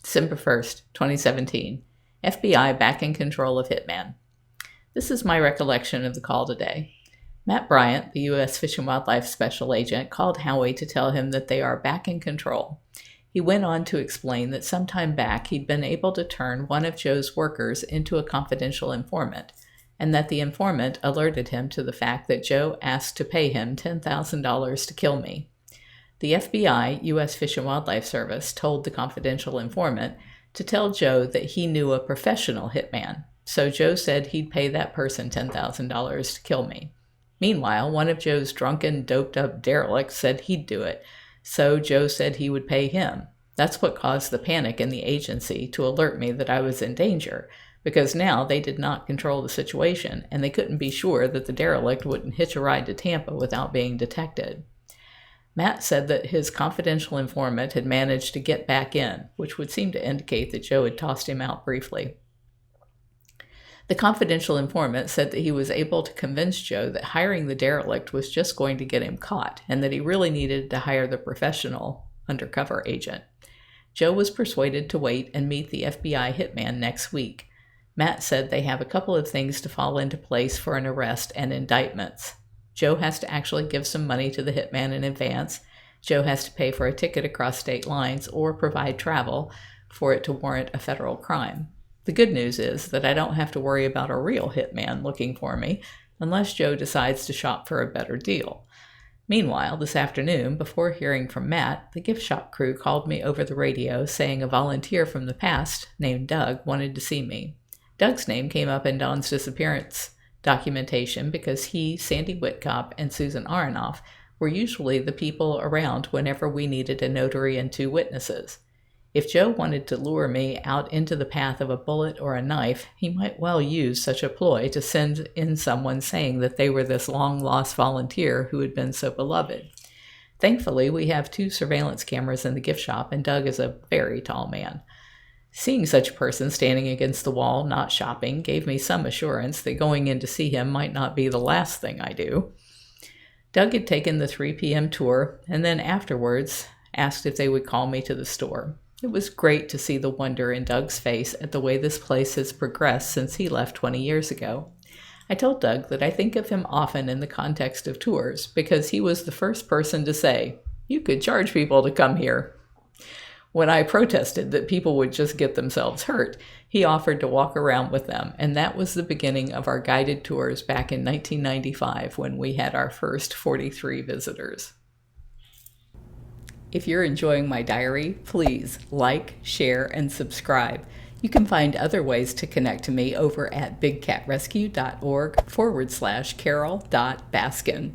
December 1st, 2017. FBI back in control of Hitman. This is my recollection of the call today. Matt Bryant, the U.S. Fish and Wildlife Special Agent, called Howie to tell him that they are back in control. He went on to explain that sometime back he'd been able to turn one of Joe's workers into a confidential informant, and that the informant alerted him to the fact that Joe asked to pay him $10,000 to kill me. The FBI, U.S. Fish and Wildlife Service, told the confidential informant to tell Joe that he knew a professional hitman, so Joe said he'd pay that person $10,000 to kill me. Meanwhile, one of Joe's drunken, doped-up derelicts said he'd do it, so Joe said he would pay him. That's what caused the panic in the agency to alert me that I was in danger, because now they did not control the situation, and they couldn't be sure that the derelict wouldn't hitch a ride to Tampa without being detected. Matt said that his confidential informant had managed to get back in, which would seem to indicate that Joe had tossed him out briefly. The confidential informant said that he was able to convince Joe that hiring the derelict was just going to get him caught, and that he really needed to hire the professional undercover agent. Joe was persuaded to wait and meet the FBI hitman next week. Matt said they have a couple of things to fall into place for an arrest and indictments. Joe has to actually give some money to the hitman in advance. Joe has to pay for a ticket across state lines or provide travel for it to warrant a federal crime. The good news is that I don't have to worry about a real hitman looking for me unless Joe decides to shop for a better deal. Meanwhile, this afternoon, before hearing from Matt, the gift shop crew called me over the radio saying a volunteer from the past named Doug wanted to see me. Doug's name came up in Dawn's disappearance documentation because he, Sandy Whitcop, and Susan Aronoff were usually the people around whenever we needed a notary and 2 witnesses. If Joe wanted to lure me out into the path of a bullet or a knife, he might well use such a ploy to send in someone saying that they were this long-lost volunteer who had been so beloved. Thankfully, we have 2 surveillance cameras in the gift shop, and Doug is a very tall man. Seeing such a person standing against the wall, not shopping, gave me some assurance that going in to see him might not be the last thing I do. Doug had taken the 3 p.m. tour, and then afterwards asked if they would call me to the store. It was great to see the wonder in Doug's face at the way this place has progressed since he left 20 years ago. I told Doug that I think of him often in the context of tours, because he was the first person to say, "You could charge people to come here." When I protested that people would just get themselves hurt, he offered to walk around with them, and that was the beginning of our guided tours back in 1995 when we had our first 43 visitors. If you're enjoying my diary, please like, share, and subscribe. You can find other ways to connect to me over at bigcatrescue.org/Carole.Baskin.